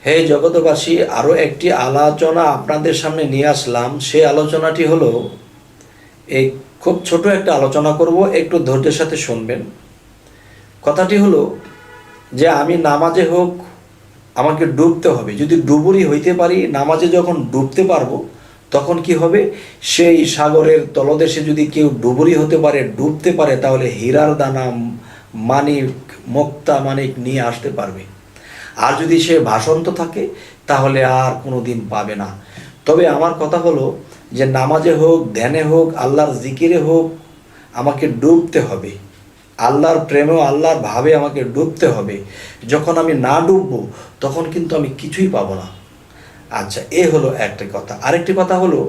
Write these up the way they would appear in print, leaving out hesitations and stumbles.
হে জগতবাসী, আরও একটি আলোচনা আপনাদের সামনে নিয়ে আসলাম। সেই আলোচনাটি হলো, এই খুব ছোট একটা আলোচনা করব, একটু ধৈর্যের সাথে শুনবেন। কথাটি হলো যে আমি নামাজে হোক, আমাকে ডুবতে হবে। যদি ডুবুরি হইতে পারি, নামাজে যখন ডুবতে পারবো, তখন কি হবে? সেই সাগরের তলদেশে যদি কেউ ডুবুরি হতে পারে, ডুবতে পারে, তাহলে হীরার দানা, মানিক, মুক্তা মানিক নিয়ে আসতে পারবে। আর যদি সে ভাসন্ত থাকে, তাহলে আর কোনো দিন পাবে না। তবে আমার কথা হলো যে নামাজে হোক, ধ্যানে হোক, আল্লাহর জিকিরে হোক, আমাকে ডুবতে হবে। আল্লাহর প্রেমেও আল্লাহর ভাবে আমাকে ডুবতে হবে। যখন আমি না ডুববো, তখন কিন্তু আমি কিছুই পাবো না। আচ্ছা, এ হলো একটা কথা। আরেকটি কথা হলো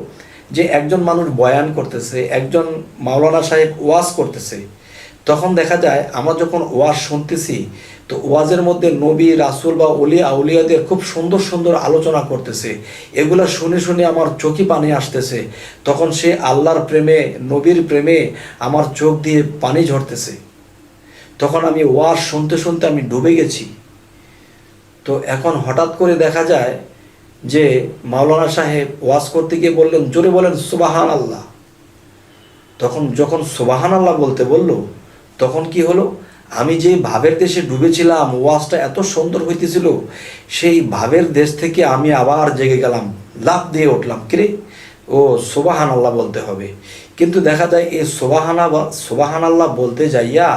যে একজন মানুষ বয়ান করতেছে, একজন মাওলানা সাহেব ওয়াজ করতেছে, তখন দেখা যায় আমরা যখন ওয়াজ শুনতেছি, তো ওয়াজের মধ্যে নবী, রাসূল বা ওলিয়া আউলিয়াদের খুব সুন্দর সুন্দর আলোচনা করতেছে। এগুলো শুনে শুনে আমার চোখে পানি আসতেছে। তখন সে আল্লাহর প্রেমে, নবীর প্রেমে আমার চোখ দিয়ে পানি ঝরতেছে। তখন আমি ওয়াজ শুনতে শুনতে আমি ডুবে গেছি। তো এখন হঠাৎ করে দেখা যায় যে মাওলানা সাহেব ওয়াজ করতে গিয়ে বললেন, জোরে বলেন সুবহান আল্লাহ। তখন যখন সুবহান আল্লাহ বলতে বলল, তখন কি হলো? আমি যে ভাবের দেশে ডুবেছিলাম, ওয়াজটা এত সুন্দর হইতেছিল, সেই ভাবের দেশ থেকে আমি আবার জেগে গেলাম, লাফ দিয়ে উঠলাম, কিরে ও সুবহান আল্লাহ বলতে হবে। কিন্তু দেখা যায় এই সুবহান আল্লাহ বলতে যাইয়া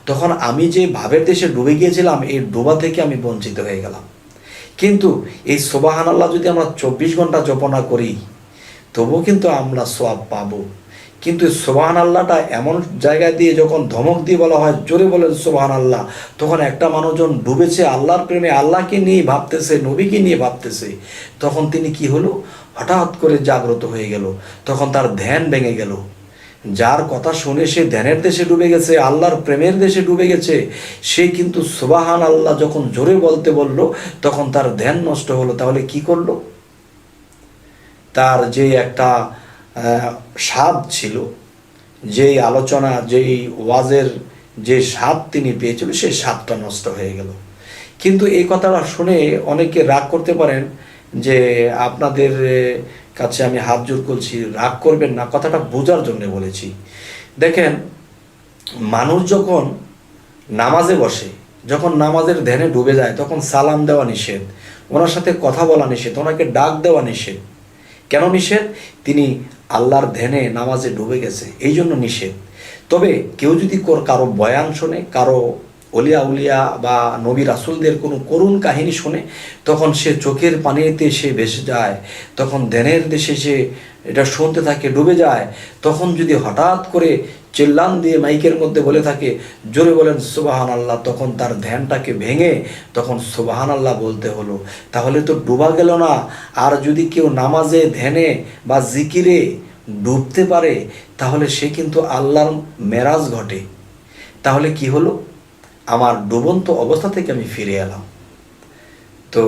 তখন আমি যে ভাবের দেশে ডুবে গিয়েছিলাম, এই ডোবা থেকে আমি বঞ্চিত হয়ে গেলাম। কিন্তু এই সুবহান আল্লাহ যদি আমরা 24 ঘন্টা জপনা করি, তবুও কিন্তু আমরা সওয়াব পাবো। কিন্তু সুবহান আল্লাহটা এমন জায়গায় দিয়ে যখন ধমক দিয়ে বলা হয়, জোরে বলেন সুবহান আল্লাহ, তখন একটা মানুষজন ডুবেছে আল্লাহর প্রেমে, আল্লাহকে নিয়ে ভাবতেছে, নবীকে নিয়ে ভাবতেছে, তখন তিনি কি হলো? হঠাৎ করে জাগ্রত হয়ে গেল। তখন তার ধ্যান ভেঙে গেল। যার কথা শুনে সে ধ্যানের দেশে ডুবে গেছে, আল্লাহর প্রেমের দেশে ডুবে গেছে, সে কিন্তু সুবহান আল্লাহ যখন জোরে বলতে বলল, তখন তার ধ্যান নষ্ট হলো। তাহলে কি করলো? তার যে একটা স্বাদ ছিল, যেই আলোচনা, যেই ওয়াজের যে স্বাদ তিনি পেয়েছিল, সেই স্বাদটা নষ্ট হয়ে গেল। কিন্তু এই কথাটা শুনে অনেকে রাগ করতে পারেন, যে আপনাদের কাছে আমি হাত জোর করছি, রাগ করবেন না, কথাটা বোঝার জন্য বলেছি। দেখেন, মানুষ যখন নামাজে বসে, যখন নামাজের ধ্যানে ডুবে যায়, তখন সালাম দেওয়া নিষেধ, ওনার সাথে কথা বলা নিষেধ, ওনাকে ডাক দেওয়া নিষেধ। কেন নিষেধ? তিনি আল্লাহর ধ্যানে নামাজে ডুবে গেছে, এই জন্য নিষেধ। তবে কেউ যদি কারো বয়ান শোনে, কারো অলিয়া উলিয়া বা নবী রাসূলদের কোনো করুণ কাহিনী শোনে, তখন সে চোখের পানিতে সে ভেসে যায়, তখন ধ্যানের দেশে সে এটা শুনতে থাকে, ডুবে যায়। তখন যদি হঠাৎ করে চিল্লান দিয়ে মাইকের মধ্যে বলে থাকে, জোরে বলেন সুবহান আল্লাহ, তখন তার ধ্যানটাকে ভেঙে তখন সুবহান আল্লাহ বলতে হলো। তাহলে তো ডুবা গেল না। আর যদি কেউ নামাজে, ধ্যানে বা জিকিরে ডুবতে পারে, তাহলে সে কিন্তু আল্লাহর মেরাজ ঘটে। তাহলে কি হলো? আমার ডুবন্ত অবস্থা থেকে আমি ফিরে এলাম। তো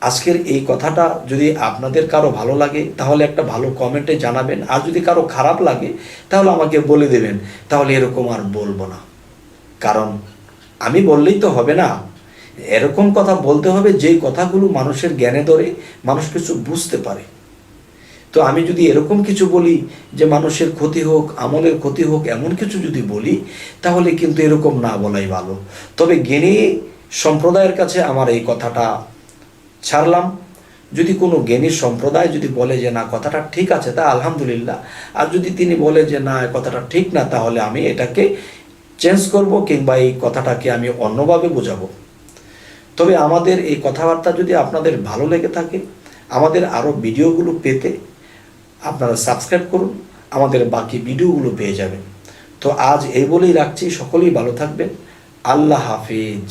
আজকের এই কথাটা যদি আপনাদের কারো ভালো লাগে, তাহলে একটা ভালো কমেন্টে জানাবেন। আর যদি কারো খারাপ লাগে, তাহলে আমাকে বলে দেবেন। তাহলে এরকম আর বলবো না। কারণ আমি বললেই তো হবে না, এরকম কথা বলতে হবে যেই কথাগুলো মানুষের জ্ঞানে ধরে, মানুষ কিছু বুঝতে পারে। তো আমি যদি এরকম কিছু বলি যে মানুষের ক্ষতি হোক, আমলের ক্ষতি হোক, এমন কিছু যদি বলি, তাহলে কিন্তু এরকম না বলাই ভালো। তবে জ্ঞানী সম্প্রদায়ের কাছে আমার এই কথাটা ছাড়লাম। যদি কোনো জ্ঞানী সম্প্রদায় যদি বলে যে না, কথাটা ঠিক আছে, তা আলহামদুলিল্লাহ। আর যদি তিনি বলে যে না, কথাটা ঠিক না, তাহলে আমি এটাকে চেঞ্জ করব, কিংবা এই কথাটাকে আমি অন্যভাবে বোঝাবো। তবে আমাদের এই কথাবার্তা যদি আপনাদের ভালো লেগে থাকে, আমাদের আরও ভিডিওগুলো পেতে আপনারা সাবস্ক্রাইব করুন, আমাদের বাকি ভিডিওগুলো পেয়ে যাবেন। তো আজ এই বলেই রাখছি, সকলেই ভালো থাকবেন। আল্লাহ হাফিজ।